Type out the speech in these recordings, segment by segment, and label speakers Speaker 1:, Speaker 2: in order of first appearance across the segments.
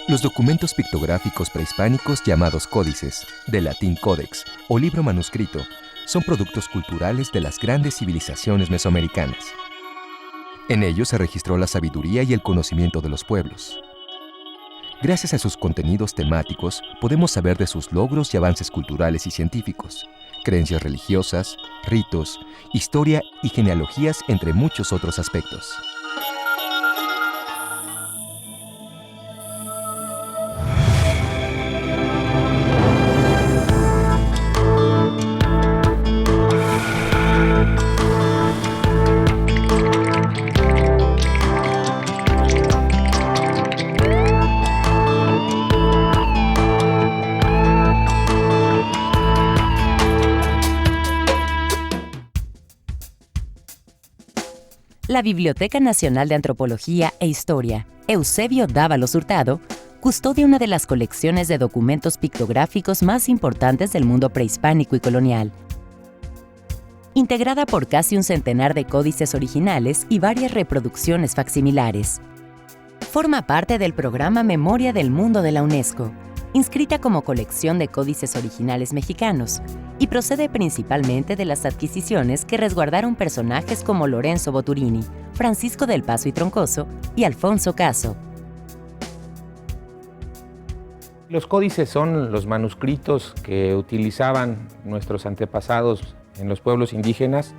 Speaker 1: Los documentos pictográficos prehispánicos llamados códices, del latín codex o libro manuscrito, son productos culturales de las grandes civilizaciones mesoamericanas. En ellos se registró la sabiduría y el conocimiento de los pueblos. Gracias a sus contenidos temáticos, podemos saber de sus logros y avances culturales y científicos, creencias religiosas, ritos, historia y genealogías, entre muchos otros aspectos.
Speaker 2: La Biblioteca Nacional de Antropología e Historia, Eusebio Dávalos Hurtado, custodia una de las colecciones de documentos pictográficos más importantes del mundo prehispánico y colonial. Integrada por casi un centenar de códices originales y varias reproducciones facsimilares. Forma parte del programa Memoria del Mundo de la UNESCO, inscrita como colección de códices originales mexicanos, y procede principalmente de las adquisiciones que resguardaron personajes como Lorenzo Boturini, Francisco del Paso y Troncoso y Alfonso Caso.
Speaker 3: Los códices son los manuscritos que utilizaban nuestros antepasados en los pueblos indígenas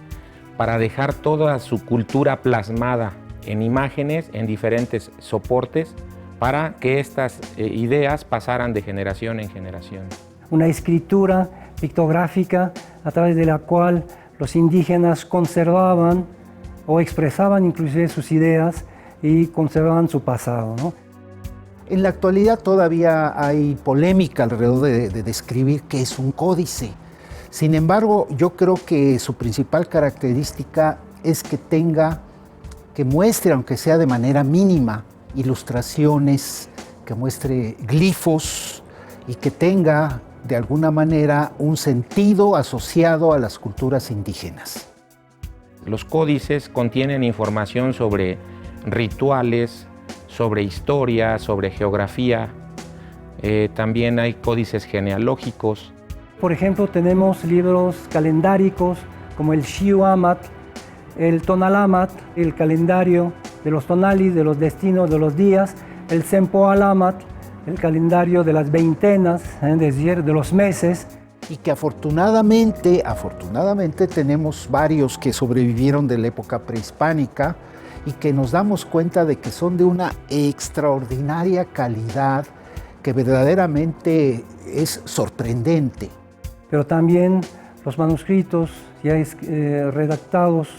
Speaker 3: para dejar toda su cultura plasmada en imágenes, en diferentes soportes, para que estas ideas pasaran de generación en generación.
Speaker 4: Una escritura pictográfica a través de la cual los indígenas conservaban o expresaban inclusive sus ideas y conservaban su pasado, ¿no?
Speaker 5: En la actualidad todavía hay polémica alrededor de describir qué es un códice. Sin embargo, yo creo que su principal característica es que muestre, aunque sea de manera mínima, ilustraciones, que muestre glifos y que tenga de alguna manera un sentido asociado a las culturas indígenas.
Speaker 3: Los códices contienen información sobre rituales, sobre historia, sobre geografía. También hay códices genealógicos.
Speaker 4: Por ejemplo, tenemos libros calendáricos como el Xiuamatl, el Tonalamatl, el calendario de los tonalis, de los destinos, de los días, el Sempoalamatl, el calendario de las veintenas, es decir, de los meses.
Speaker 5: Y que afortunadamente tenemos varios que sobrevivieron de la época prehispánica y que nos damos cuenta de que son de una extraordinaria calidad que verdaderamente es sorprendente.
Speaker 4: Pero también los manuscritos ya redactados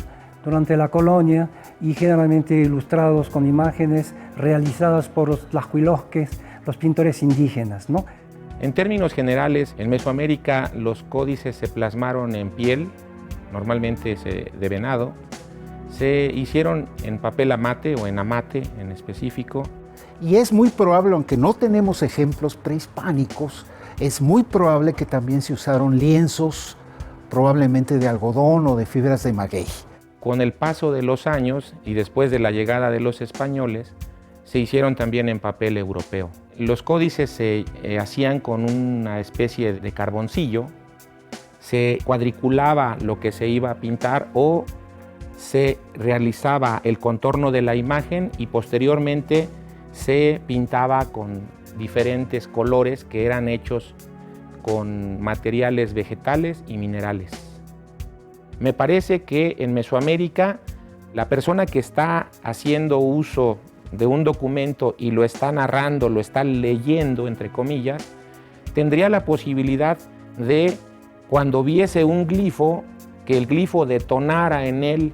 Speaker 4: durante la colonia y generalmente ilustrados con imágenes realizadas por los tlahuilosques, los pintores indígenas, ¿no?
Speaker 3: En términos generales, en Mesoamérica los códices se plasmaron en piel, normalmente de venado, se hicieron en papel amate o en amate en específico.
Speaker 5: Y es muy probable, aunque no tenemos ejemplos prehispánicos, es muy probable que también se usaron lienzos, probablemente de algodón o de fibras de maguey.
Speaker 3: Con el paso de los años y después de la llegada de los españoles, se hicieron también en papel europeo. Los códices se hacían con una especie de carboncillo, se cuadriculaba lo que se iba a pintar o se realizaba el contorno de la imagen y posteriormente se pintaba con diferentes colores que eran hechos con materiales vegetales y minerales. Me parece que en Mesoamérica la persona que está haciendo uso de un documento y lo está narrando, lo está leyendo, entre comillas, tendría la posibilidad de, cuando viese un glifo, que el glifo detonara en él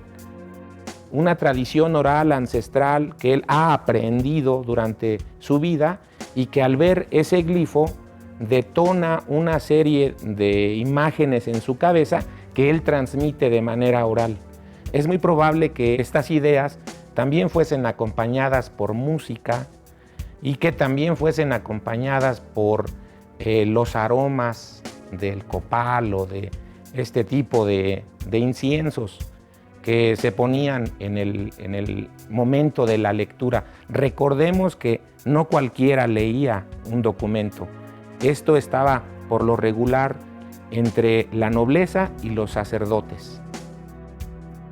Speaker 3: una tradición oral ancestral que él ha aprendido durante su vida y que al ver ese glifo detona una serie de imágenes en su cabeza que él transmite de manera oral. Es muy probable que estas ideas también fuesen acompañadas por música y que también fuesen acompañadas por los aromas del copal o de este tipo de inciensos que se ponían en el momento de la lectura. Recordemos que no cualquiera leía un documento. Esto estaba por lo regular entre la nobleza y los sacerdotes.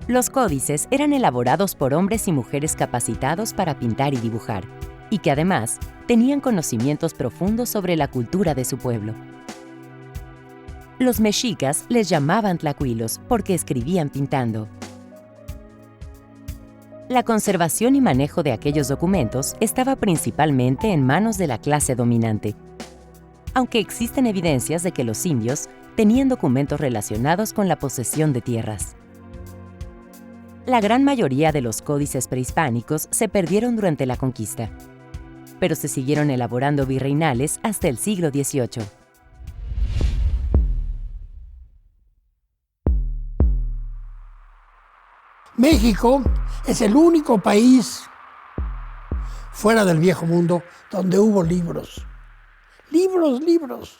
Speaker 2: Los códices eran elaborados por hombres y mujeres capacitados para pintar y dibujar, y que además tenían conocimientos profundos sobre la cultura de su pueblo. Los mexicas les llamaban tlacuilos porque escribían pintando. La conservación y manejo de aquellos documentos estaba principalmente en manos de la clase dominante, aunque existen evidencias de que los indios tenían documentos relacionados con la posesión de tierras. La gran mayoría de los códices prehispánicos se perdieron durante la conquista, pero se siguieron elaborando virreinales hasta el siglo XVIII.
Speaker 6: México es el único país fuera del Viejo Mundo donde hubo libros. Libros.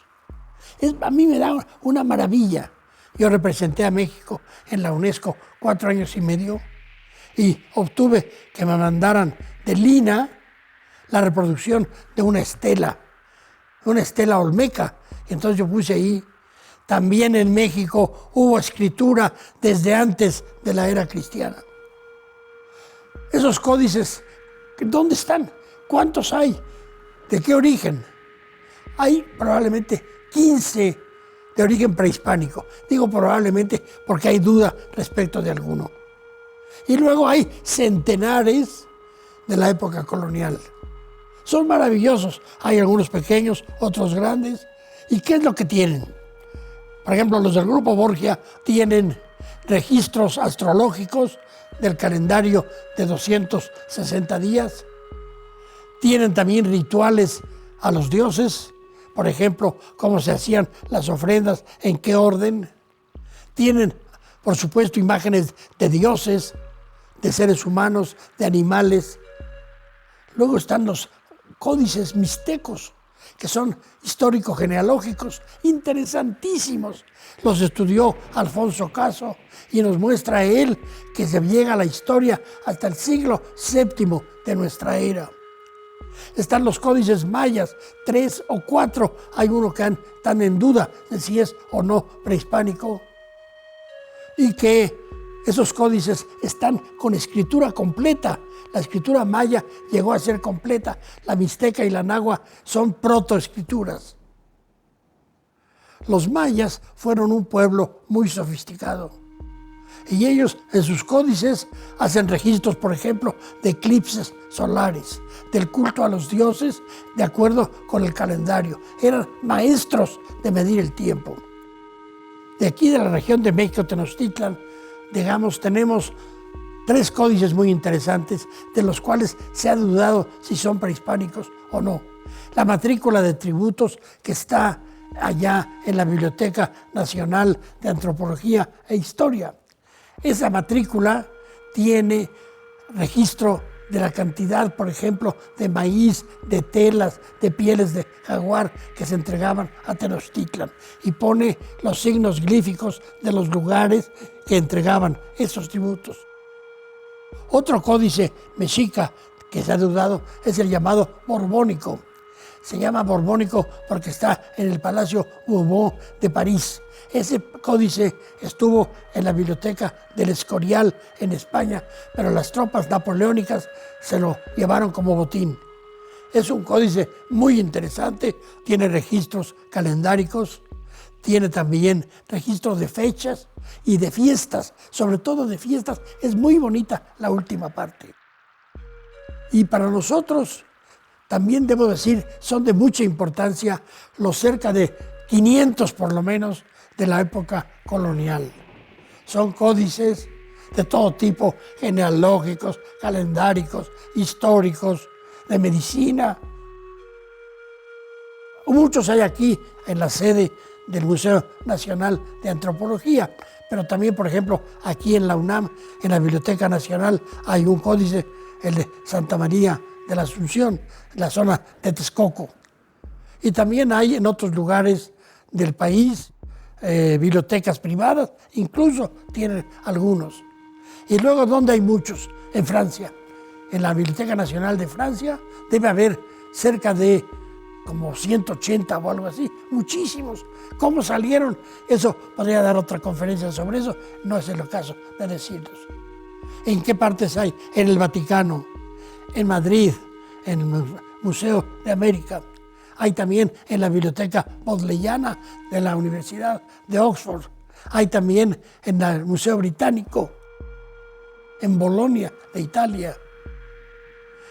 Speaker 6: A mí me da una maravilla. Yo representé a México en la UNESCO 4 años y medio y obtuve que me mandaran de Lina la reproducción de una estela olmeca. Entonces yo puse ahí. También en México hubo escritura desde antes de la era cristiana. Esos códices, ¿dónde están? ¿Cuántos hay? ¿De qué origen? Hay probablemente 15 de origen prehispánico. Digo probablemente porque hay duda respecto de alguno. Y luego hay centenares de la época colonial. Son maravillosos. Hay algunos pequeños, otros grandes. ¿Y qué es lo que tienen? Por ejemplo, los del Grupo Borgia tienen registros astrológicos del calendario de 260 días. Tienen también rituales a los dioses, por ejemplo, cómo se hacían las ofrendas, en qué orden. Tienen, por supuesto, imágenes de dioses, de seres humanos, de animales. Luego están los códices mixtecos, que son histórico-genealógicos, interesantísimos. Los estudió Alfonso Caso y nos muestra él que se llega a la historia hasta el siglo VII de nuestra era. Están los códices mayas, 3 o 4, hay uno que están en duda de si es o no prehispánico, y que esos códices están con escritura completa. La escritura maya llegó a ser completa, la mixteca y la náhuatl son protoescrituras. Los mayas fueron un pueblo muy sofisticado y ellos en sus códices hacen registros, por ejemplo, de eclipses solares, del culto a los dioses de acuerdo con el calendario. Eran maestros de medir el tiempo. De aquí de la región de México, Tenochtitlan, digamos, tenemos 3 códices muy interesantes, de los cuales se ha dudado si son prehispánicos o no. La matrícula de tributos, que está allá en la Biblioteca Nacional de Antropología e Historia. Esa matrícula tiene registro de la cantidad, por ejemplo, de maíz, de telas, de pieles de jaguar que se entregaban a Tenochtitlan, y pone los signos glíficos de los lugares que entregaban esos tributos. Otro códice mexica que se ha dudado es el llamado borbónico. Se llama borbónico porque está en el Palacio Bourbon de París. Ese códice estuvo en la biblioteca del Escorial en España, pero las tropas napoleónicas se lo llevaron como botín. Es un códice muy interesante, tiene registros calendáricos, tiene también registros de fechas y de fiestas, sobre todo de fiestas. Es muy bonita la última parte. Y para nosotros, también debo decir, son de mucha importancia los cerca de 500 por lo menos de la época colonial. Son códices de todo tipo, genealógicos, calendáricos, históricos, de medicina. Muchos hay aquí en la sede del Museo Nacional de Antropología, pero también, por ejemplo, aquí en la UNAM, en la Biblioteca Nacional, hay un códice, el de Santa María de la Asunción, en la zona de Texcoco. Y también hay en otros lugares del país bibliotecas privadas, incluso tienen algunos. Y luego, ¿dónde hay muchos? En Francia. En la Biblioteca Nacional de Francia debe haber cerca de como 180 o algo así, muchísimos. ¿Cómo salieron? Eso podría dar otra conferencia sobre eso, no es el caso de decirlos. ¿En qué partes hay? En el Vaticano, en Madrid, en el Museo de América. Hay también en la Biblioteca Bodleiana de la Universidad de Oxford. Hay también en el Museo Británico, en Bolonia, de Italia.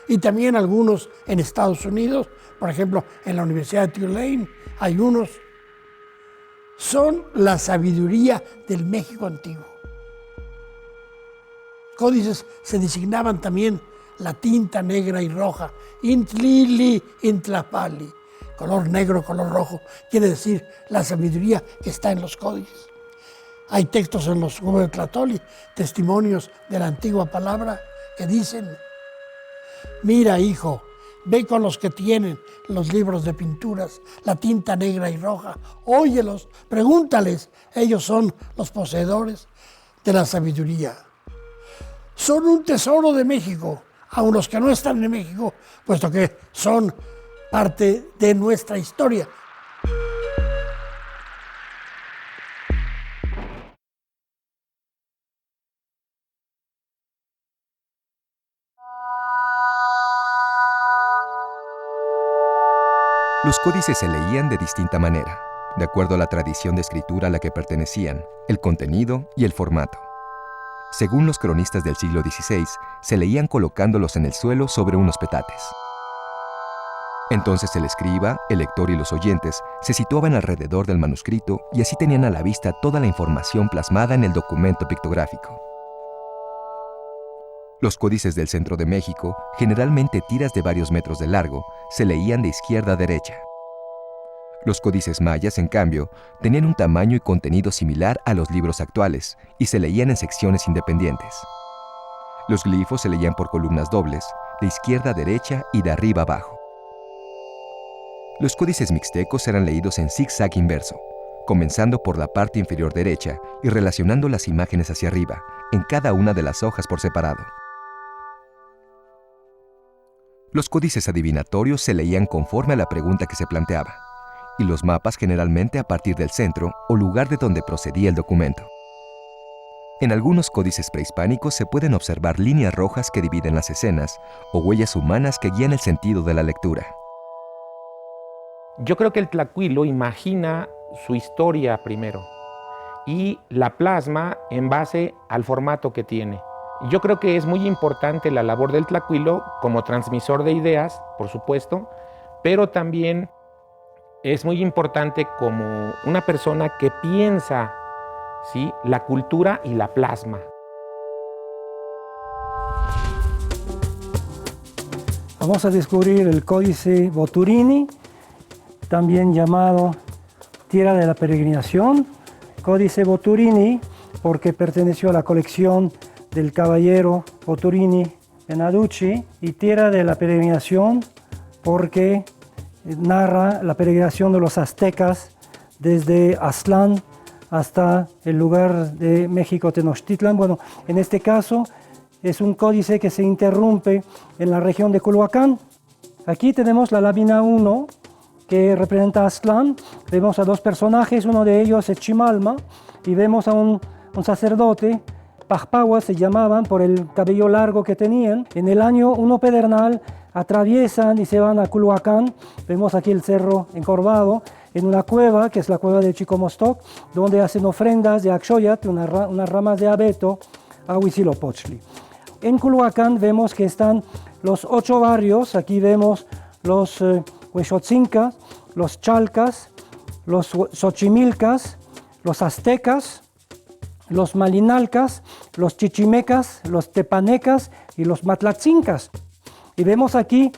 Speaker 6: Y también algunos en Estados Unidos, por ejemplo, en la Universidad de Tulane hay unos. Son la sabiduría del México antiguo. Códices se designaban también la tinta negra y roja, intlili, intlapali, color negro, color rojo, quiere decir la sabiduría que está en los códices. Hay textos en los Huehuetlatoli, testimonios de la antigua palabra que dicen: mira, hijo, ve con los que tienen los libros de pinturas, la tinta negra y roja, óyelos, pregúntales, ellos son los poseedores de la sabiduría. Son un tesoro de México, aun los que no están en México, puesto que son parte de nuestra historia.
Speaker 1: Los códices se leían de distinta manera, de acuerdo a la tradición de escritura a la que pertenecían, el contenido y el formato. Según los cronistas del siglo XVI, se leían colocándolos en el suelo sobre unos petates. Entonces el escriba, el lector y los oyentes se situaban alrededor del manuscrito y así tenían a la vista toda la información plasmada en el documento pictográfico. Los códices del centro de México, generalmente tiras de varios metros de largo, se leían de izquierda a derecha. Los códices mayas, en cambio, tenían un tamaño y contenido similar a los libros actuales y se leían en secciones independientes. Los glifos se leían por columnas dobles, de izquierda a derecha y de arriba a abajo. Los códices mixtecos eran leídos en zigzag inverso, comenzando por la parte inferior derecha y relacionando las imágenes hacia arriba, en cada una de las hojas por separado. Los códices adivinatorios se leían conforme a la pregunta que se planteaba, y los mapas generalmente a partir del centro o lugar de donde procedía el documento. En algunos códices prehispánicos se pueden observar líneas rojas que dividen las escenas o huellas humanas que guían el sentido de la lectura.
Speaker 3: Yo creo que el tlacuilo imagina su historia primero y la plasma en base al formato que tiene. Yo creo que es muy importante la labor del tlacuilo como transmisor de ideas, por supuesto, pero también es muy importante como una persona que piensa, ¿sí?, la cultura y la plasma.
Speaker 4: Vamos a descubrir el Códice Boturini, también llamado Tierra de la Peregrinación. Códice Boturini porque perteneció a la colección del caballero Boturini Benaducci, y Tierra de la Peregrinación porque narra la peregrinación de los aztecas desde Aztlán hasta el lugar de México Tenochtitlan. Bueno, en este caso es un códice que se interrumpe en la región de Culhuacán. Aquí tenemos la lámina 1 que representa Aztlán. Vemos a dos personajes, uno de ellos es Chimalma, y vemos a un sacerdote, Pajpahuas se llamaban por el cabello largo que tenían. En el año 1 pedernal atraviesan y se van a Culhuacán. Vemos aquí el cerro encorvado, en una cueva, que es la cueva de Chicomostoc, donde hacen ofrendas de Axoyat, unas ramas de abeto, a Huitzilopochtli. En Culhuacán vemos que están los 8 barrios. Aquí vemos los Huexotzincas, los Chalcas, los Xochimilcas, los Aztecas, los Malinalcas, los Chichimecas, los Tepanecas y los Matlatzincas. Y vemos aquí,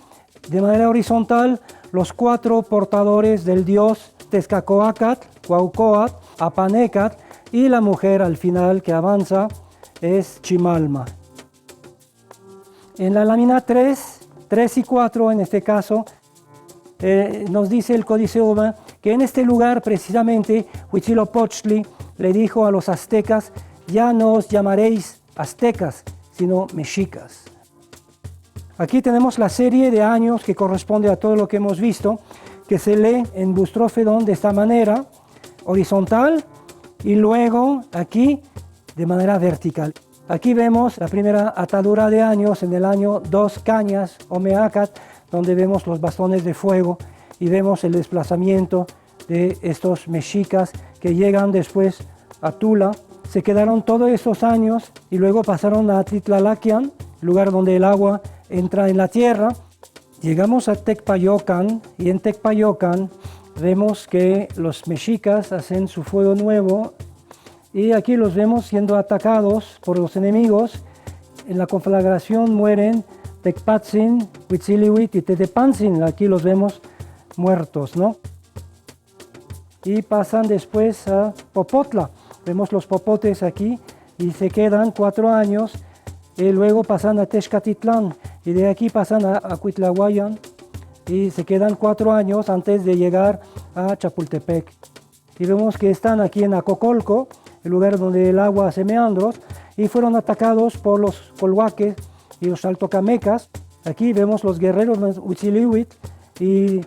Speaker 4: de manera horizontal, los 4 portadores del dios Tezcatlipoca, Cuauhcoatl, Apanecat, y la mujer al final que avanza es Chimalma. En la lámina 3 y 4 en este caso, nos dice el Códice Uba que en este lugar precisamente Huitzilopochtli le dijo a los aztecas: ya no os llamaréis aztecas, sino mexicas. Aquí tenemos la serie de años que corresponde a todo lo que hemos visto, que se lee en Bustrófedon de esta manera, horizontal, y luego aquí de manera vertical. Aquí vemos la primera atadura de años en el año 2 Cañas o Meacat, donde vemos los bastones de fuego y vemos el desplazamiento de estos mexicas que llegan después a Tula. Se quedaron todos estos años y luego pasaron a Tlitlalaquian, lugar donde el agua entra en la tierra. Llegamos a Tecpayocan y en Tecpayocan vemos que los mexicas hacen su fuego nuevo y aquí los vemos siendo atacados por los enemigos. En la conflagración mueren Tecpatzin, Huitzilihuit y Tetepantzin. Aquí los vemos muertos, ¿no? Y pasan después a Popotla. Vemos los popotes aquí y se quedan 4 años. Y luego pasan a Texcatitlán y de aquí pasan a Cuitlahuayan y se quedan 4 años antes de llegar a Chapultepec. Y vemos que están aquí en Acocolco, el lugar donde el agua hace meandros, y fueron atacados por los colhuaques y los altocamecas. Aquí vemos los guerreros Huitzilihuit y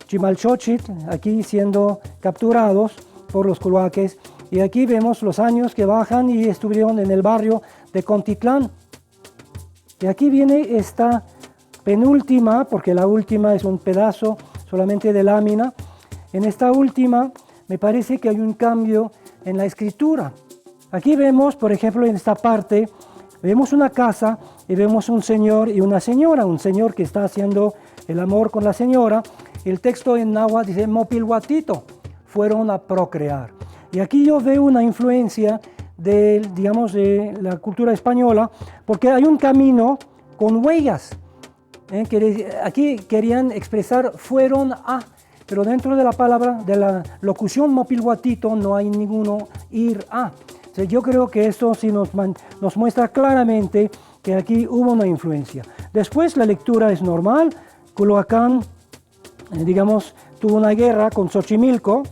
Speaker 4: Chimalchochitl, aquí siendo capturados por los colhuaques. Y aquí vemos los años que bajan y estuvieron en el barrio de Contitlán. Y aquí viene esta penúltima, porque la última es un pedazo solamente de lámina. En esta última me parece que hay un cambio en la escritura. Aquí vemos, por ejemplo, en esta parte, vemos una casa y vemos un señor y una señora, un señor que está haciendo el amor con la señora. El texto en náhuatl dice Mopilhuatito, fueron a procrear. Y aquí yo veo una influencia de la cultura española, porque hay un camino con huellas. Que aquí querían expresar fueron a, pero dentro de la palabra, de la locución Mopilhuatito, no hay ninguno ir a. Entonces yo creo que esto sí nos muestra claramente que aquí hubo una influencia. Después la lectura es normal. Culhuacán, tuvo una guerra con Xochimilco.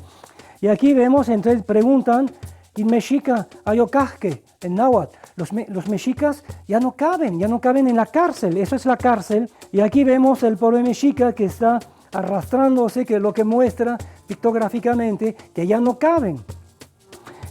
Speaker 4: Y aquí vemos, entonces preguntan, ¿in mexica ayocajque? En náhuatl, los mexicas ya no caben en la cárcel, eso es la cárcel. Y aquí vemos el pobre mexica que está arrastrándose, que es lo que muestra pictográficamente que ya no caben.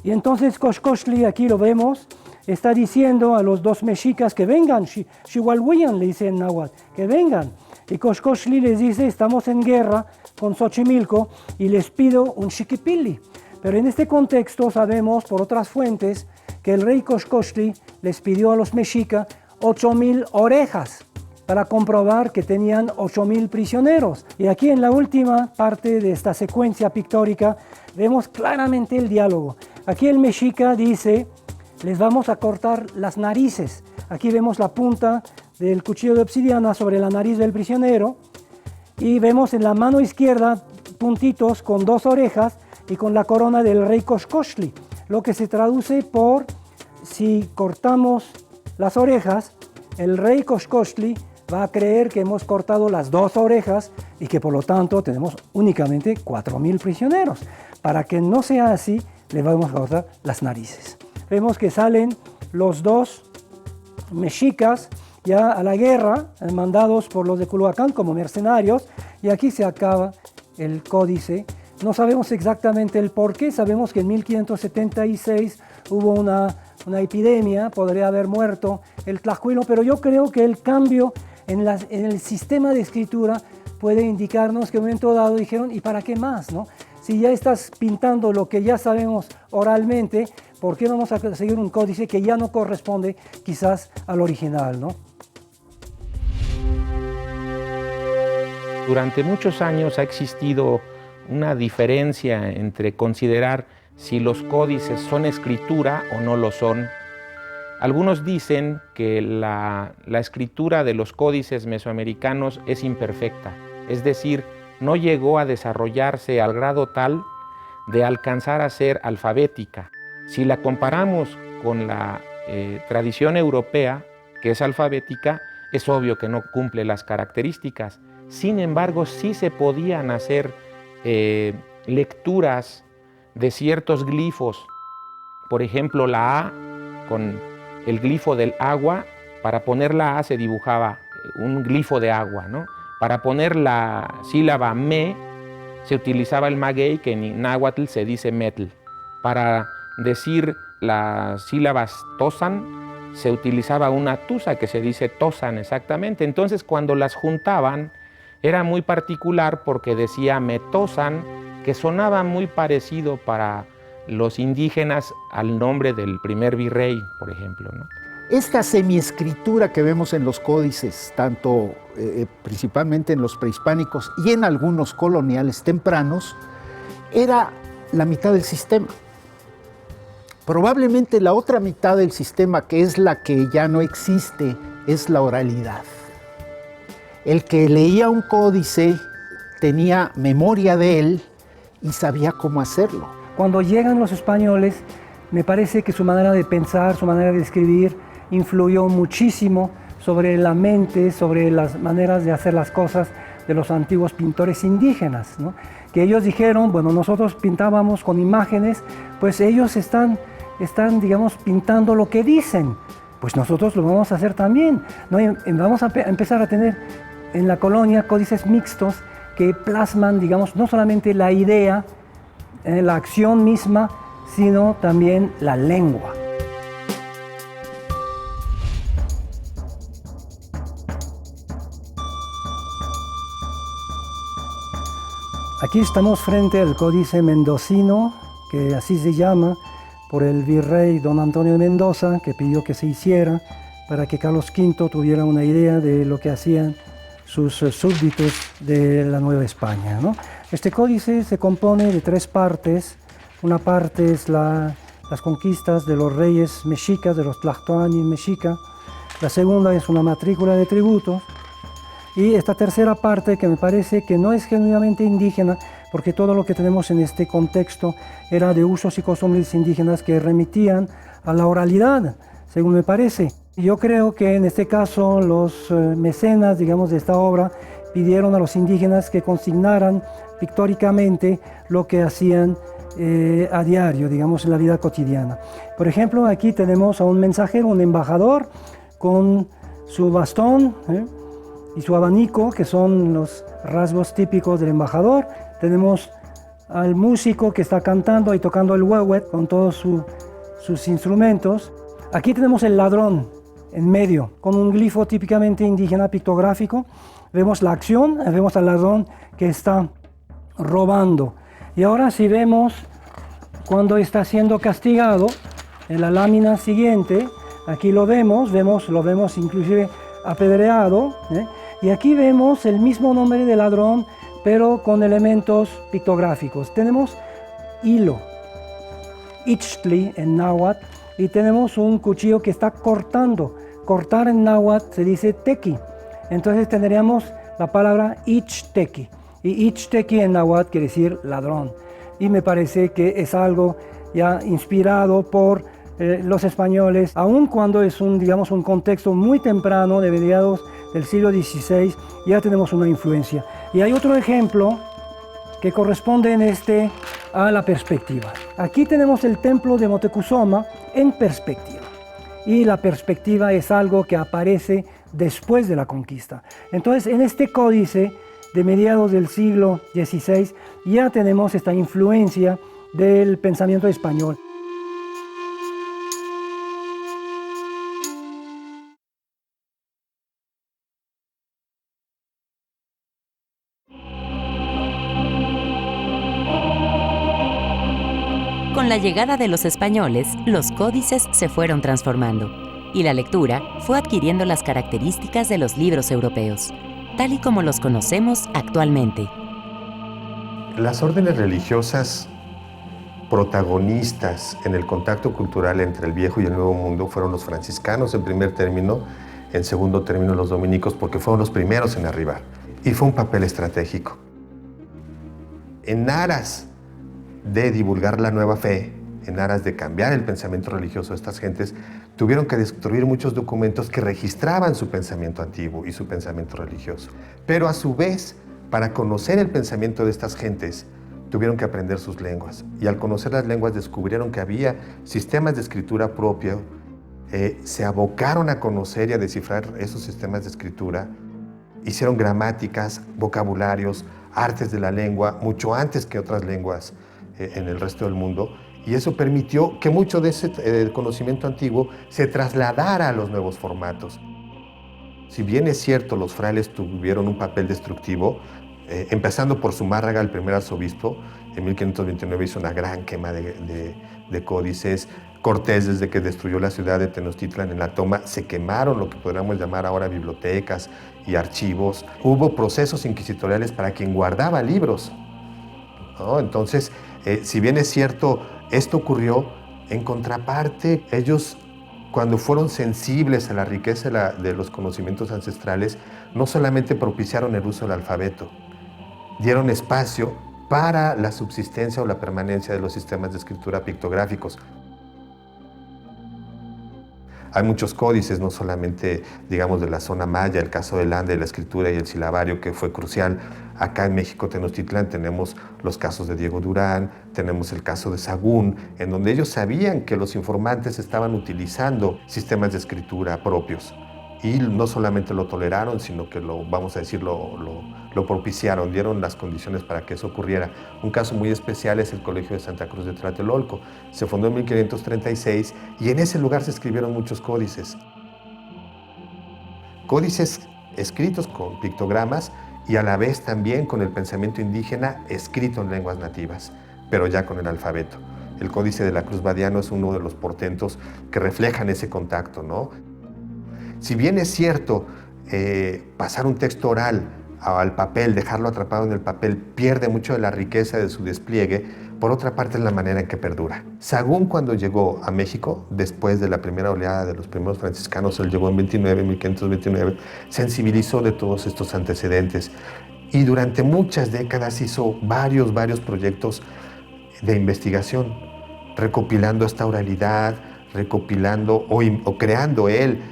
Speaker 4: Y entonces Coxcoxtli, aquí lo vemos, está diciendo a los 2 mexicas que vengan, Xihualhuian le dice en náhuatl, que vengan. Y Coxcoxtli les dice, estamos en guerra con Xochimilco y les pido un xiquipili. Pero en este contexto sabemos por otras fuentes que el rey Coxcoxtli les pidió a los mexicas 8,000 orejas para comprobar que tenían 8,000 prisioneros. Y aquí en la última parte de esta secuencia pictórica vemos claramente el diálogo. Aquí el mexica dice, les vamos a cortar las narices. Aquí vemos la punta del cuchillo de obsidiana sobre la nariz del prisionero y vemos en la mano izquierda puntitos con 2 orejas y con la corona del rey Coxcoxtli, lo que se traduce por, si cortamos las orejas, el rey Coxcoxtli va a creer que hemos cortado las 2 orejas y que por lo tanto tenemos únicamente 4,000 prisioneros. Para que no sea así, le vamos a cortar las narices. Vemos que salen los 2 mexicas ya a la guerra, mandados por los de Culhuacán como mercenarios, y aquí se acaba el códice. No sabemos exactamente el por qué, sabemos que en 1576 hubo una epidemia, podría haber muerto el tlaxcuilo, pero yo creo que el cambio en el sistema de escritura puede indicarnos que en un momento dado dijeron, ¿y para qué más, no? Si ya estás pintando lo que ya sabemos oralmente, ¿por qué no vamos a seguir un códice que ya no corresponde quizás al original, no?
Speaker 3: Durante muchos años ha existido una diferencia entre considerar si los códices son escritura o no lo son. Algunos dicen que la escritura de los códices mesoamericanos es imperfecta, es decir, no llegó a desarrollarse al grado tal de alcanzar a ser alfabética. Si la comparamos con la tradición europea, que es alfabética, es obvio que no cumple las características. Sin embargo, sí se podían hacer lecturas de ciertos glifos. Por ejemplo, la A con el glifo del agua, para poner la A se dibujaba un glifo de agua, ¿no? Para poner la sílaba me se utilizaba el maguey, que en náhuatl se dice metl. Para decir las sílabas tosan se utilizaba una tusa, que se dice tosan exactamente. Entonces cuando las juntaban era muy particular porque decía metosan, que sonaba muy parecido para los indígenas al nombre del primer virrey, por ejemplo, ¿no?
Speaker 5: Esta semiescritura que vemos en los códices, tanto principalmente en los prehispánicos y en algunos coloniales tempranos, era la mitad del sistema. Probablemente la otra mitad del sistema, que es la que ya no existe, es la oralidad. El que leía un códice tenía memoria de él y sabía cómo hacerlo.
Speaker 4: Cuando llegan los españoles, me parece que su manera de pensar, su manera de escribir, influyó muchísimo sobre la mente, sobre las maneras de hacer las cosas de los antiguos pintores indígenas, ¿no? Que ellos dijeron, bueno, nosotros pintábamos con imágenes, pues ellos están digamos, pintando lo que dicen, pues nosotros lo vamos a hacer también, ¿no? Vamos a empezar a tener en la colonia códices mixtos que plasman, digamos, no solamente la idea, la acción misma, sino también la lengua. Aquí estamos frente al Códice Mendocino, que así se llama, por el virrey don Antonio de Mendoza, que pidió que se hiciera para que Carlos V tuviera una idea de lo que hacían sus súbditos de la Nueva España, ¿no? Este códice se compone de 3 partes. Una parte es las conquistas de los reyes mexicas, de los Tlactoani mexica. La segunda es una matrícula de tributos. Y esta tercera parte, que me parece que no es genuinamente indígena, porque todo lo que tenemos en este contexto era de usos y costumbres indígenas que remitían a la oralidad, según me parece. Yo creo que en este caso los mecenas, digamos, de esta obra pidieron a los indígenas que consignaran pictóricamente lo que hacían a diario, digamos, en la vida cotidiana. Por ejemplo, aquí tenemos a un mensajero, un embajador, con su bastón y su abanico, que son los rasgos típicos del embajador. Tenemos al músico que está cantando y tocando el huehuet con todos sus instrumentos. Aquí tenemos el ladrón en medio, con un glifo típicamente indígena pictográfico. Vemos la acción, vemos al ladrón que está robando. Y ahora si vemos cuando está siendo castigado, en la lámina siguiente, aquí lo vemos inclusive apedreado, y aquí vemos el mismo nombre del ladrón, pero con elementos pictográficos. Tenemos hilo, ichtli en náhuatl, y tenemos un cuchillo que está cortando. Cortar en náhuatl se dice tequi. Entonces tendríamos la palabra ichteki. Y ichteki en náhuatl quiere decir ladrón. Y me parece que es algo ya inspirado por los españoles, aun cuando es un contexto muy temprano, de mediados del siglo XVI, ya tenemos una influencia. Y hay otro ejemplo que corresponde a la perspectiva. Aquí tenemos el templo de Motecuzoma en perspectiva. Y la perspectiva es algo que aparece después de la conquista. Entonces, en este códice de mediados del siglo XVI ya tenemos esta influencia del pensamiento español.
Speaker 2: Con la llegada de los españoles, los códices se fueron transformando y la lectura fue adquiriendo las características de los libros europeos, tal y como los conocemos actualmente.
Speaker 7: Las órdenes religiosas protagonistas en el contacto cultural entre el Viejo y el Nuevo Mundo fueron los franciscanos en primer término, en segundo término los dominicos, porque fueron los primeros en arribar. Y fue un papel estratégico. En aras de divulgar la nueva fe, en aras de cambiar el pensamiento religioso de estas gentes, tuvieron que destruir muchos documentos que registraban su pensamiento antiguo y su pensamiento religioso. Pero a su vez, para conocer el pensamiento de estas gentes, tuvieron que aprender sus lenguas. Y al conocer las lenguas descubrieron que había sistemas de escritura propio se abocaron a conocer y a descifrar esos sistemas de escritura, hicieron gramáticas, vocabularios, artes de la lengua, mucho antes que otras lenguas en el resto del mundo, y eso permitió que mucho de ese conocimiento antiguo se trasladara a los nuevos formatos. Si bien es cierto, los frailes tuvieron un papel destructivo, empezando por Zumárraga, el primer arzobispo, en 1529 hizo una gran quema de códices. Cortés, desde que destruyó la ciudad de Tenochtitlan en la toma, se quemaron lo que podríamos llamar ahora bibliotecas y archivos. Hubo procesos inquisitoriales para quien guardaba libros, ¿no? Entonces, si bien es cierto, esto ocurrió, en contraparte, ellos, cuando fueron sensibles a la riqueza de los conocimientos ancestrales, no solamente propiciaron el uso del alfabeto, dieron espacio para la subsistencia o la permanencia de los sistemas de escritura pictográficos. Hay muchos códices, no solamente, digamos, de la zona maya, el caso del Ande, la escritura y el silabario, que fue crucial. Acá en México, Tenochtitlán, tenemos los casos de Diego Durán, tenemos el caso de Sagún, en donde ellos sabían que los informantes estaban utilizando sistemas de escritura propios. Y no solamente lo toleraron, sino que lo propiciaron, dieron las condiciones para que eso ocurriera. Un caso muy especial es el Colegio de Santa Cruz de Tlatelolco. Se fundó en 1536 y en ese lugar se escribieron muchos códices. Códices escritos con pictogramas y a la vez también con el pensamiento indígena escrito en lenguas nativas, pero ya con el alfabeto. El Códice de la Cruz Badiano es uno de los portentos que reflejan ese contacto, ¿no? Si bien es cierto, pasar un texto oral al papel, dejarlo atrapado en el papel, pierde mucho de la riqueza de su despliegue, por otra parte es la manera en que perdura. Sagún, cuando llegó a México, después de la primera oleada de los primeros franciscanos, él llegó en 1529, sensibilizó de todos estos antecedentes y durante muchas décadas hizo varios proyectos de investigación, recopilando esta oralidad, recopilando o creando él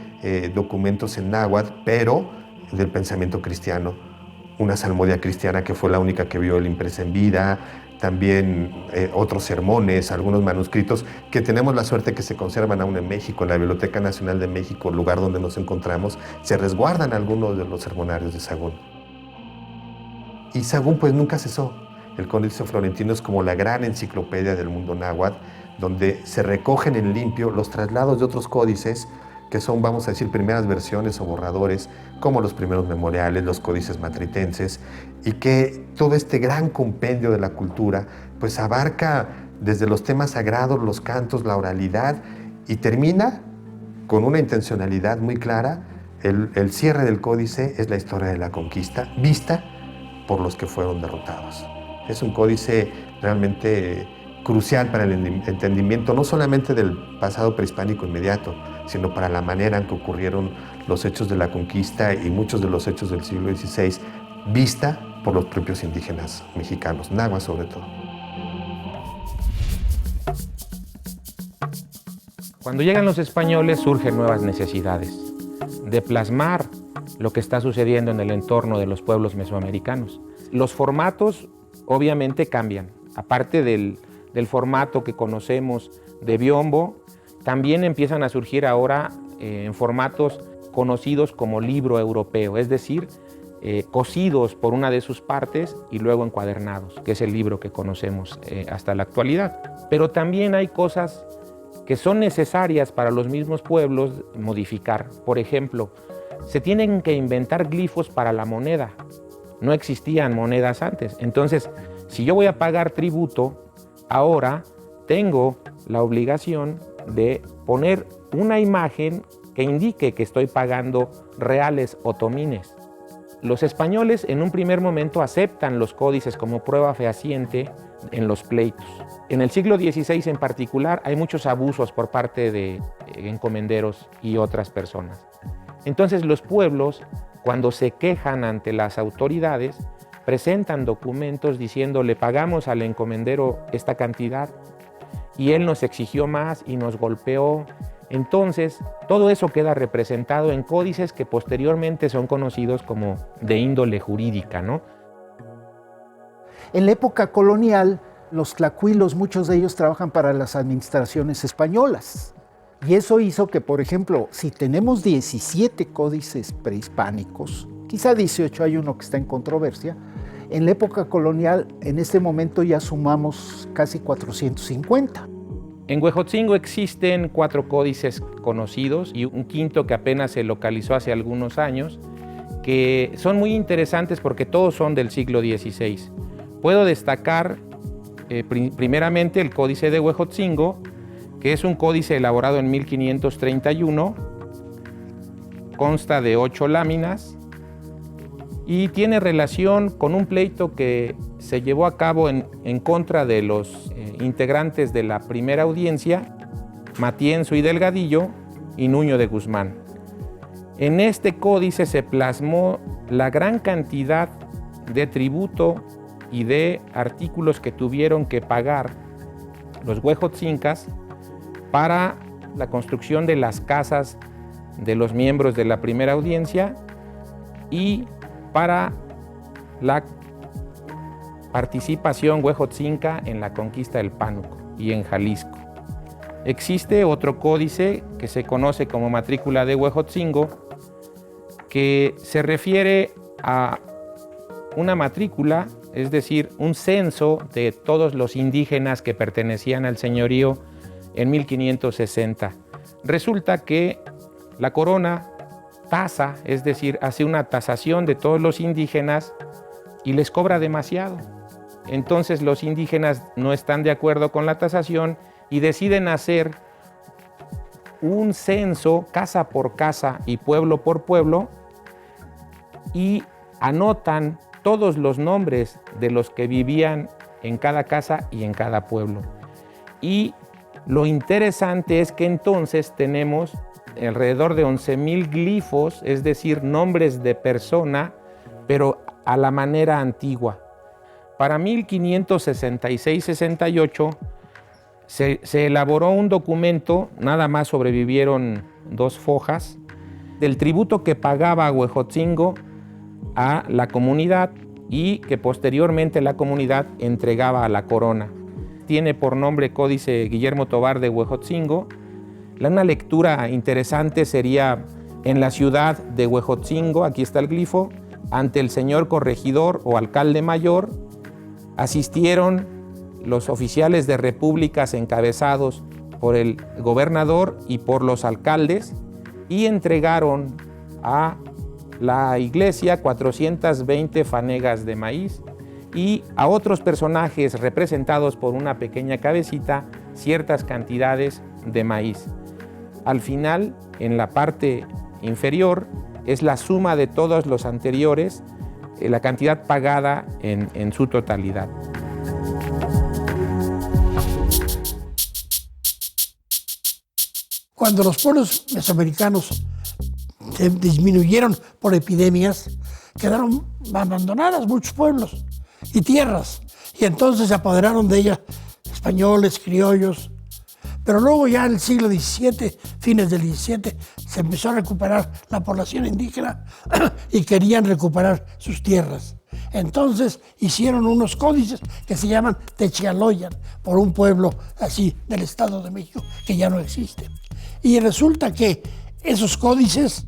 Speaker 7: documentos en náhuatl, pero del pensamiento cristiano. Una salmodia cristiana que fue la única que vio él impresa en vida, también otros sermones, algunos manuscritos que tenemos la suerte que se conservan aún en México, en la Biblioteca Nacional de México, el lugar donde nos encontramos, se resguardan algunos de los sermonarios de Sagún. Y Sagún pues nunca cesó. El Códice Florentino es como la gran enciclopedia del mundo náhuatl, donde se recogen en limpio los traslados de otros códices que son, vamos a decir, primeras versiones o borradores, como los primeros memoriales, los códices matritenses, y que todo este gran compendio de la cultura pues abarca desde los temas sagrados, los cantos, la oralidad, y termina con una intencionalidad muy clara. El cierre del códice es la historia de la conquista, vista por los que fueron derrotados. Es un códice realmente crucial para el entendimiento no solamente del pasado prehispánico inmediato, sino para la manera en que ocurrieron los hechos de la conquista y muchos de los hechos del siglo XVI, vista por los propios indígenas mexicanos, náhuatl sobre todo.
Speaker 3: Cuando llegan los españoles surgen nuevas necesidades de plasmar lo que está sucediendo en el entorno de los pueblos mesoamericanos. Los formatos obviamente cambian, aparte del formato que conocemos de biombo, también empiezan a surgir ahora en formatos conocidos como libro europeo, es decir, cosidos por una de sus partes y luego encuadernados, que es el libro que conocemos hasta la actualidad. Pero también hay cosas que son necesarias para los mismos pueblos modificar. Por ejemplo, se tienen que inventar glifos para la moneda. No existían monedas antes. Entonces, si yo voy a pagar tributo, ahora tengo la obligación de poner una imagen que indique que estoy pagando reales o tomines. Los españoles en un primer momento aceptan los códices como prueba fehaciente en los pleitos. En el siglo XVI en particular hay muchos abusos por parte de encomenderos y otras personas. Entonces los pueblos, cuando se quejan ante las autoridades, presentan documentos diciendo le pagamos al encomendero esta cantidad y él nos exigió más y nos golpeó. Entonces, todo eso queda representado en códices que posteriormente son conocidos como de índole jurídica, ¿no?
Speaker 5: En la época colonial, los tlacuilos, muchos de ellos trabajan para las administraciones españolas. Y eso hizo que, por ejemplo, si tenemos 17 códices prehispánicos, quizá 18, hay uno que está en controversia, en la época colonial, en este momento ya sumamos casi 450.
Speaker 3: En Huejotzingo existen 4 códices conocidos y un quinto que apenas se localizó hace algunos años, que son muy interesantes porque todos son del siglo XVI. Puedo destacar primeramente el Códice de Huejotzingo, que es un códice elaborado en 1531, consta de 8 láminas y tiene relación con un pleito que se llevó a cabo en contra de los integrantes de la primera audiencia, Matienzo y Delgadillo y Nuño de Guzmán. En este códice se plasmó la gran cantidad de tributo y de artículos que tuvieron que pagar los huejotzincas para la construcción de las casas de los miembros de la primera audiencia y para la participación huejotzinca en la conquista del Pánuco y en Jalisco. Existe otro códice que se conoce como Matrícula de Huejotzingo, que se refiere a una matrícula, es decir, un censo de todos los indígenas que pertenecían al señorío en 1560. Resulta que la corona tasa, es decir, hace una tasación de todos los indígenas y les cobra demasiado. Entonces los indígenas no están de acuerdo con la tasación y deciden hacer un censo casa por casa y pueblo por pueblo y anotan todos los nombres de los que vivían en cada casa y en cada pueblo. Y lo interesante es que entonces tenemos alrededor de 11,000 glifos, es decir, nombres de persona, pero a la manera antigua. Para 1566-68 se elaboró un documento, nada más sobrevivieron 2 fojas, del tributo que pagaba Huejotzingo a la comunidad y que posteriormente la comunidad entregaba a la corona. Tiene por nombre Códice Guillermo Tovar de Huejotzingo. Una lectura interesante sería: en la ciudad de Huejotzingo, aquí está el glifo, ante el señor corregidor o alcalde mayor, asistieron los oficiales de repúblicas encabezados por el gobernador y por los alcaldes y entregaron a la iglesia 420 fanegas de maíz y a otros personajes representados por una pequeña cabecita ciertas cantidades de maíz. Al final, en la parte inferior, es la suma de todos los anteriores, la cantidad pagada en su totalidad.
Speaker 6: Cuando los pueblos mesoamericanos se disminuyeron por epidemias, quedaron abandonadas muchos pueblos y tierras, y entonces se apoderaron de ellas españoles, criollos. Pero luego ya en el siglo XVII, fines del XVII, se empezó a recuperar la población indígena y querían recuperar sus tierras. Entonces hicieron unos códices que se llaman Techialoyan, por un pueblo así del Estado de México que ya no existe. Y resulta que esos códices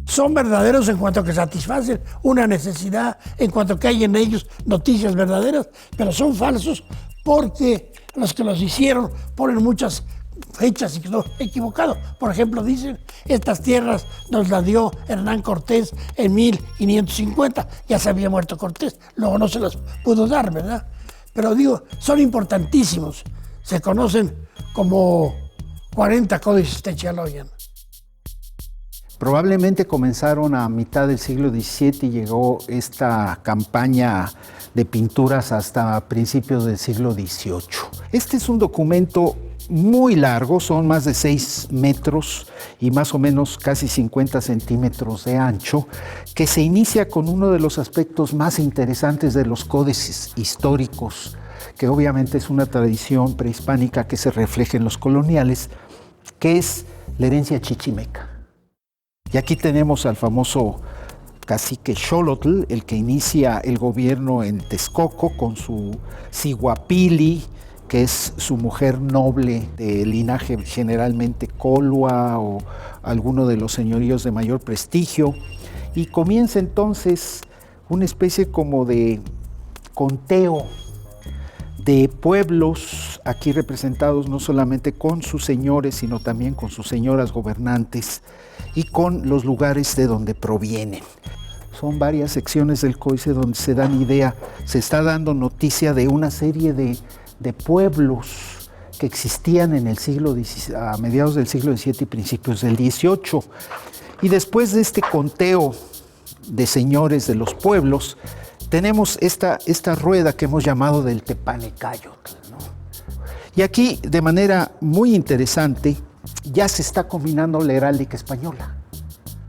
Speaker 6: son verdaderos en cuanto que satisfacen una necesidad, en cuanto que hay en ellos noticias verdaderas, pero son falsos porque los que los hicieron ponen muchas fechas y quedó equivocado. Por ejemplo, dicen, estas tierras nos las dio Hernán Cortés en 1550. Ya se había muerto Cortés, luego no se las pudo dar, ¿verdad? Pero digo, son importantísimos. Se conocen como 40 códices Techialoyan.
Speaker 5: Probablemente comenzaron a mitad del siglo XVII y llegó esta campaña de pinturas hasta principios del siglo XVIII. Este es un documento muy largo, son más de 6 metros y más o menos casi 50 centímetros de ancho, que se inicia con uno de los aspectos más interesantes de los códices históricos, que obviamente es una tradición prehispánica que se refleja en los coloniales, que es la herencia chichimeca. Y aquí tenemos al famoso cacique Xolotl, el que inicia el gobierno en Texcoco con su Siguapili, que es su mujer noble de linaje generalmente colua o alguno de los señoríos de mayor prestigio, y comienza entonces una especie como de conteo de pueblos, aquí representados no solamente con sus señores, sino también con sus señoras gobernantes y con los lugares de donde provienen. Son varias secciones del códice donde se dan idea, se está dando noticia de una serie de pueblos que existían en el a mediados del siglo XVII y principios del XVIII. Y después de este conteo de señores de los pueblos, tenemos esta rueda que hemos llamado del Tepanecayotl, ¿no? Y aquí, de manera muy interesante, ya se está combinando la heráldica española,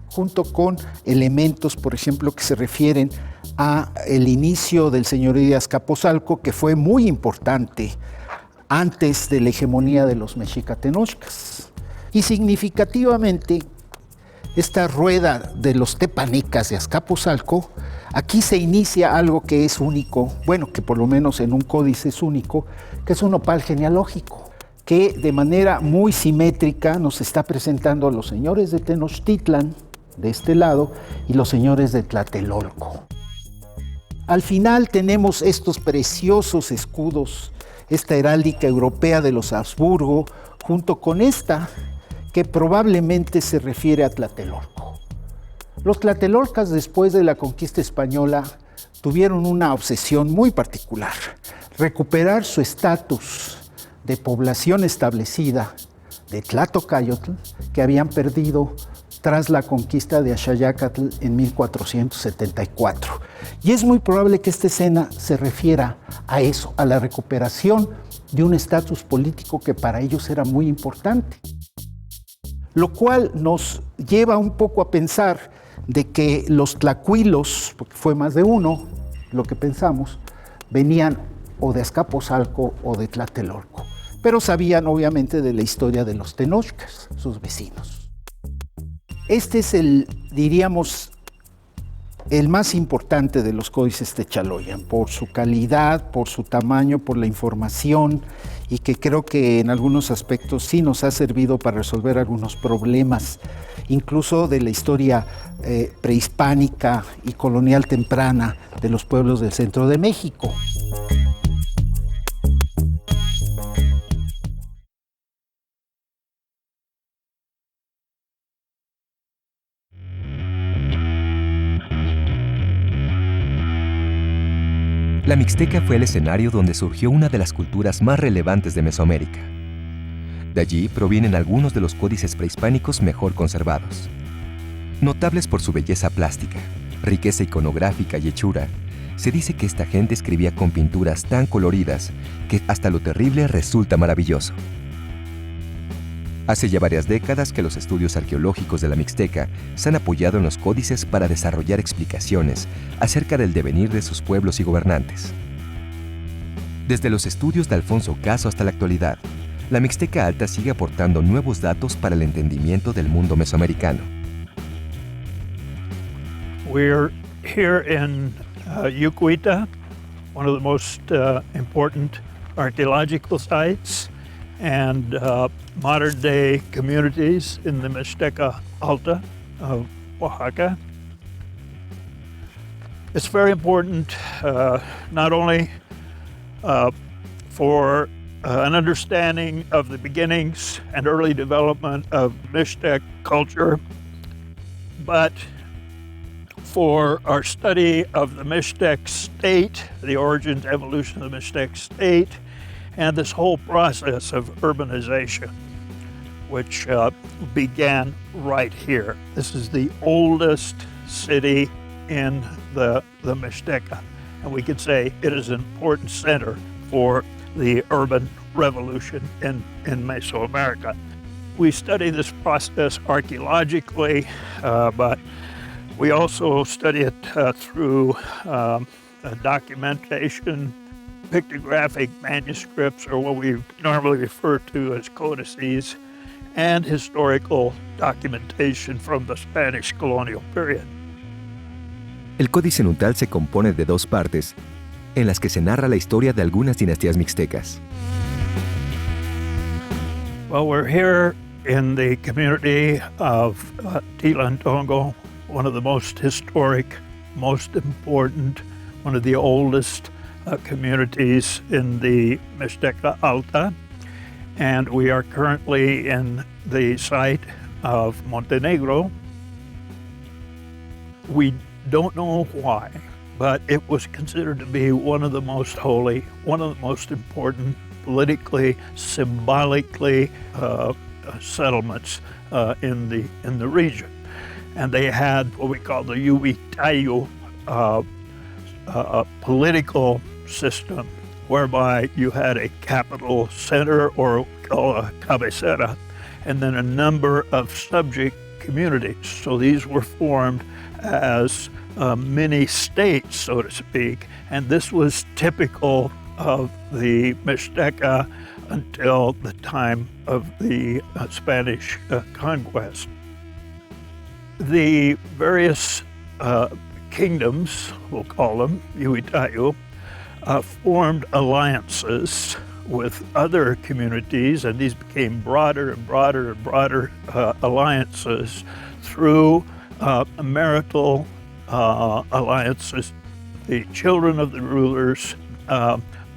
Speaker 5: junto con elementos, por ejemplo, que se refieren a el inicio del señorío de Azcapotzalco, que fue muy importante antes de la hegemonía de los mexicatenochcas. Y significativamente, esta rueda de los tepanecas de Azcapotzalco, aquí se inicia algo que es único, bueno, que por lo menos en un códice es único, que es un opal genealógico, que de manera muy simétrica nos está presentando a los señores de Tenochtitlan, de este lado, y los señores de Tlatelolco. Al final tenemos estos preciosos escudos, esta heráldica europea de los Habsburgo, junto con esta que probablemente se refiere a Tlatelolco. Los tlatelolcas, después de la conquista española, tuvieron una obsesión muy particular: recuperar su estatus de población establecida de Tlatocayotl, que habían perdido tras la conquista de Axayácatl en 1474. Y es muy probable que esta escena se refiera a eso, a la recuperación de un estatus político que para ellos era muy importante. Lo cual nos lleva un poco a pensar de que los tlacuilos, porque fue más de uno lo que pensamos, venían o de Azcapotzalco o de Tlatelolco, pero sabían obviamente de la historia de los tenochcas, sus vecinos. Este es diríamos, el más importante de los códices Techaloyan, por su calidad, por su tamaño, por la información, y que creo que en algunos aspectos sí nos ha servido para resolver algunos problemas, incluso de la historia prehispánica y colonial temprana de los pueblos del centro de México.
Speaker 1: La Mixteca fue el escenario donde surgió una de las culturas más relevantes de Mesoamérica. De allí provienen algunos de los códices prehispánicos mejor conservados. Notables por su belleza plástica, riqueza iconográfica y hechura, se dice que esta gente escribía con pinturas tan coloridas que hasta lo terrible resulta maravilloso. Hace ya varias décadas que los estudios arqueológicos de la Mixteca se han apoyado en los códices para desarrollar explicaciones acerca del devenir de sus pueblos y gobernantes. Desde los estudios de Alfonso Caso hasta la actualidad, la Mixteca Alta sigue aportando nuevos datos para el entendimiento del mundo mesoamericano.
Speaker 8: We're here in Yucuita, one of the most important archaeological sites and modern-day communities in the Mixteca Alta of Oaxaca. It's very important not only for an understanding of the beginnings and early development of Mixtec culture, but for our study of the Mixtec state, the origins, evolution of the Mixtec state, and this whole process of urbanization, which began right here. This is the oldest city in the Mixteca, and we could say it is an important center for the urban revolution in Mesoamerica. We study this process archaeologically, but we also study it through documentation, pictographic manuscripts, or what we normally refer to as codices, and historical documentation from the Spanish colonial period.
Speaker 1: El Códice Nuntal se compone de dos partes, en las que se narra la historia de algunas dinastías mixtecas.
Speaker 8: Well, we're here in the community of Tilantongo, one of the most historic, most important, one of the oldest communities in the Mixteca Alta. And we are currently in the site of Montenegro. We don't know why, but it was considered to be one of the most holy, one of the most important politically, symbolically settlements in the region. And they had what we call the Yuwitayu political system, whereby you had a capital center, or what we call a cabecera, and then a number of subject communities. So these were formed as mini states, so to speak, and this was typical of the Mixteca until the time of the Spanish conquest. The various kingdoms, we'll call them, Yuwitayu, formed alliances with other communities, and these became broader and broader and broader alliances through marital alliances. The children of the rulers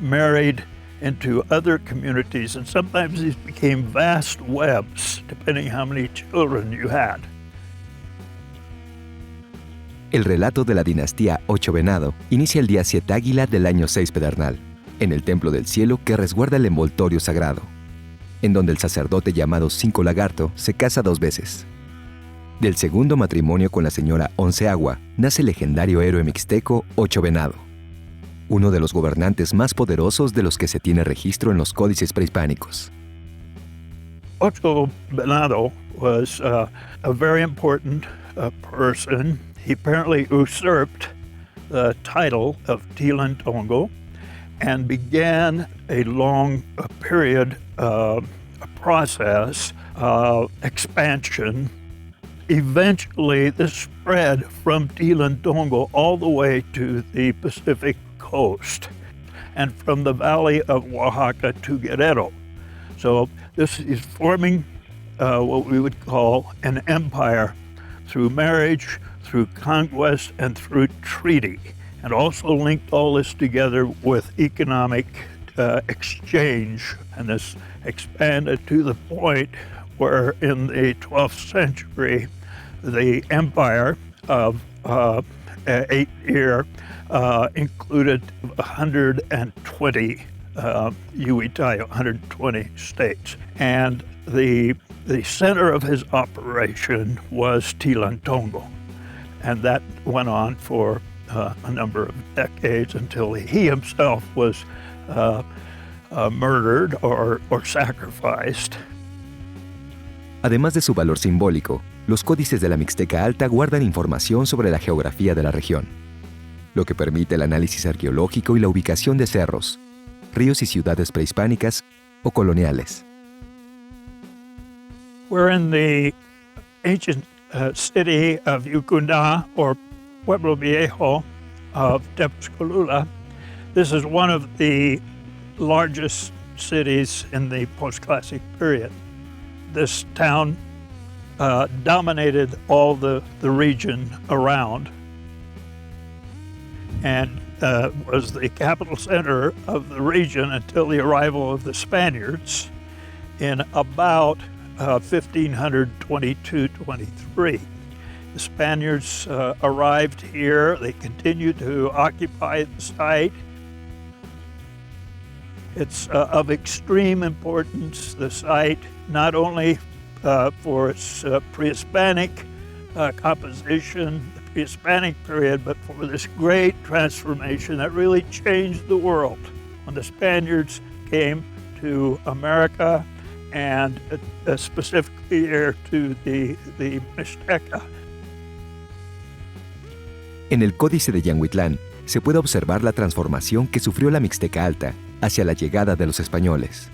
Speaker 8: married into other communities, and sometimes these became vast webs, depending how many children you had.
Speaker 1: El relato de la dinastía Ocho Venado inicia el día 7 Águila del año 6 Pedernal, en el Templo del Cielo que resguarda el envoltorio sagrado, en donde el sacerdote llamado Cinco Lagarto se casa 2 veces. Del segundo matrimonio con la señora Once Agua nace el legendario héroe mixteco Ocho Venado, uno de los gobernantes más poderosos de los que se tiene registro en los códices prehispánicos.
Speaker 8: Ocho Venado was a very important person. He apparently usurped the title of Tilantongo and began a long period of process of expansion. Eventually, this spread from Tilantongo all the way to the Pacific coast and from the valley of Oaxaca to Guerrero. So this is forming what we would call an empire through marriage, through conquest, and through treaty, and also linked all this together with economic exchange. And this expanded to the point where in the 12th century, the empire of 8 year included 120 Yuwitayu, 120 states. And the center of his operation was Tilantongo. And that went on for a number of decades until he himself was murdered or sacrificed.
Speaker 1: Además de su valor simbólico, los códices de la Mixteca Alta guardan información sobre la geografía de la región, lo que permite el análisis arqueológico y la ubicación de cerros, ríos y ciudades prehispánicas o coloniales.
Speaker 8: We're in the ancient city of Yucundá, or Pueblo Viejo of Tepozcolula. This is one of the largest cities in the post-classic period. This town dominated all the region around and was the capital center of the region until the arrival of the Spaniards in about 1522-23. The Spaniards arrived here. They continued to occupy the site. It's of extreme importance, the site, not only for its pre-Hispanic composition, the pre-Hispanic period, but for this great transformation that really changed the world when the Spaniards came to America and specifically here to the Mixteca.
Speaker 1: En el Códice de Yanguitlán se puede observar la transformación que sufrió la Mixteca Alta hacia la llegada de los españoles.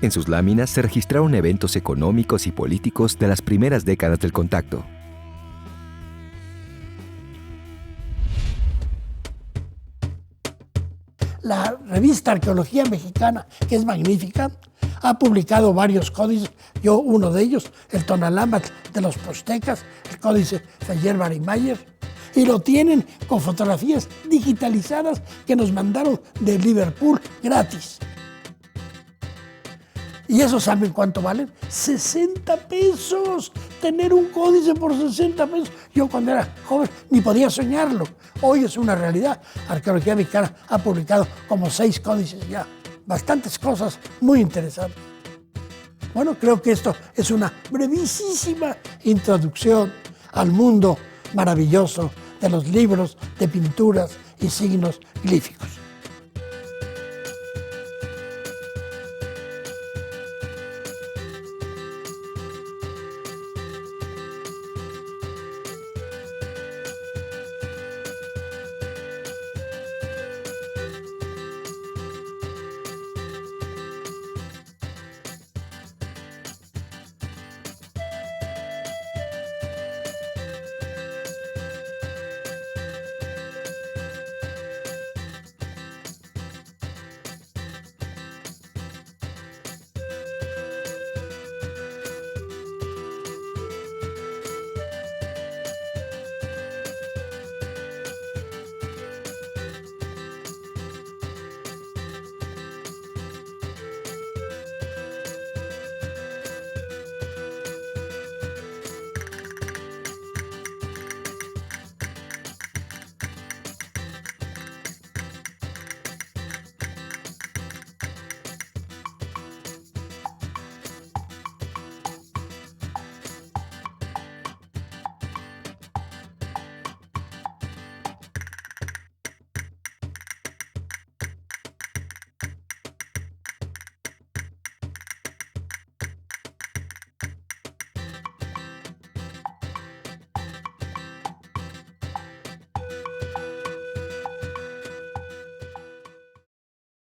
Speaker 1: En sus láminas se registraron eventos económicos y políticos de las primeras décadas del contacto.
Speaker 6: La revista Arqueología Mexicana, que es magnífica, ha publicado varios códices, yo uno de ellos, el Tonalámatl de los Poztecas, el códice Feyer-Barimayer, y lo tienen con fotografías digitalizadas que nos mandaron de Liverpool gratis. ¿Y eso saben cuánto valen? 60 pesos. Tener un códice por 60 pesos. Yo cuando era joven ni podía soñarlo. Hoy es una realidad. Arqueología Mexicana ha publicado como 6 códices ya. Bastantes cosas muy interesantes. Bueno, creo que esto es una brevísima introducción al mundo maravilloso de los libros de pinturas y signos glíficos.